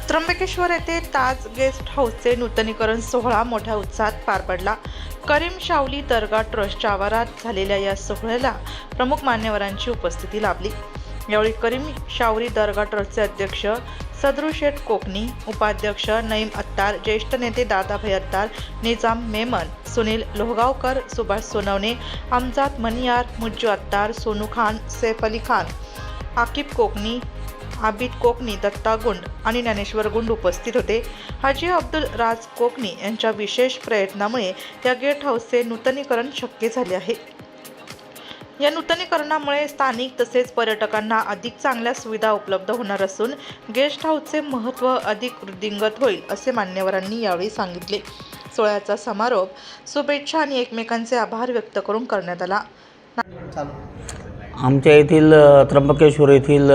त्र्यंबकेश्वर येथे ताज गेस्ट हाऊसचे नूतनीकरण सोहळा मोठ्या उत्साहात पार पडला। करीम शावली दर्गा ट्रस्टच्या आवारात झालेल्या या सोहळ्याला प्रमुख मान्यवरांची उपस्थिती लाभली। यावेळी करीम शावली दर्गा ट्रस्टचे अध्यक्ष सदरुशेठ कोकणी, उपाध्यक्ष नईम अत्तार, ज्येष्ठ नेते दादाभाई अत्तार, निजाम मेमन, सुनील लोहगावकर, सुभाष सोनवणे, अमजाद मनियार, मुज्जू अत्तार, सोनू खान, सैफ अली खान, आकिब कोकणी, आबिद कोकणी, दत्ता गुंड आणि ज्ञानेश्वर गुंड उपस्थित होते। हाजी अब्दुल राज कोकणी यांच्या विशेष प्रयत्नामुळे या गेस्ट हाऊसचे नूतनीकरण शक्य झाले आहे। या नूतनीकरणामुळे स्थानिक तसेच पर्यटकांना अधिक चांगल्या सुविधा उपलब्ध होणार असून गेस्ट हाऊसचे महत्त्व अधिक वृद्धिंगत होईल असे मान्यवरांनी यावेळी सांगितले। सोहळ्याचा समारोप शुभेच्छा आणि एकमेकांचे आभार व्यक्त करून करण्यात आला। आमच्या येथील त्र्यंबकेश्वर येथील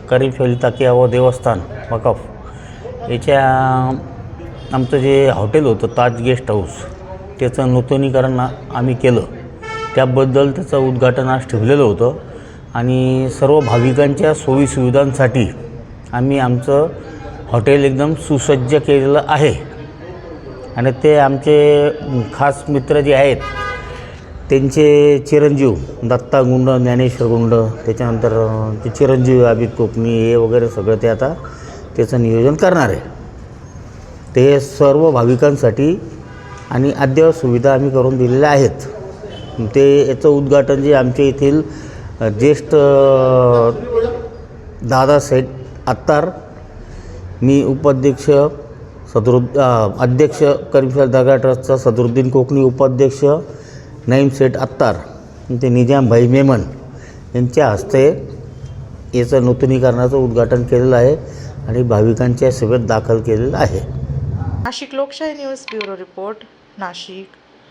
करीम शावली ताकिया व देवस्थान वकफ याच्या आमचं जे हॉटेल होतं ताज गेस्ट हाऊस त्याचं नूतनीकरण आम्ही केलं। त्याबद्दल त्याचं उद्घाटन आज ठेवलेलं होतं आणि सर्व भाविकांच्या सोयीसुविधांसाठी आम्ही आमचं हॉटेल एकदम सुसज्ज केलेलं आहे। आणि ते आमचे खास मित्र जे आहेत त्यांचे चिरंजीव दत्ता गुंड, ज्ञानेश्वर गुंड, त्याच्यानंतर ते चिरंजीव आबिद कोकणी हे वगैरे सगळं ते आता त्याचं नियोजन करणार आहे। ते सर्व भाविकांसाठी आणि अद्ययावत सुविधा आम्ही करून दिलेल्या आहेत। ते याचं उद्घाटन जे आमच्या येथील ज्येष्ठ दादासाहेब अत्तार, मी उपाध्यक्ष अध्यक्ष करीम शावली दर्गा ट्रस्टचा सदरुद्दीन कोकणी, उपाध्यक्ष नईम सेठ अत्तार, ते निजाम भाई मेमन यांच्या हस्ते याचं नूतनीकरणाचं उद्घाटन केलेलं आहे आणि भाविकांच्या सेवेत दाखल केलेलं आहे। नाशिक लोकशाही न्यूज ब्युरो रिपोर्ट, नाशिक।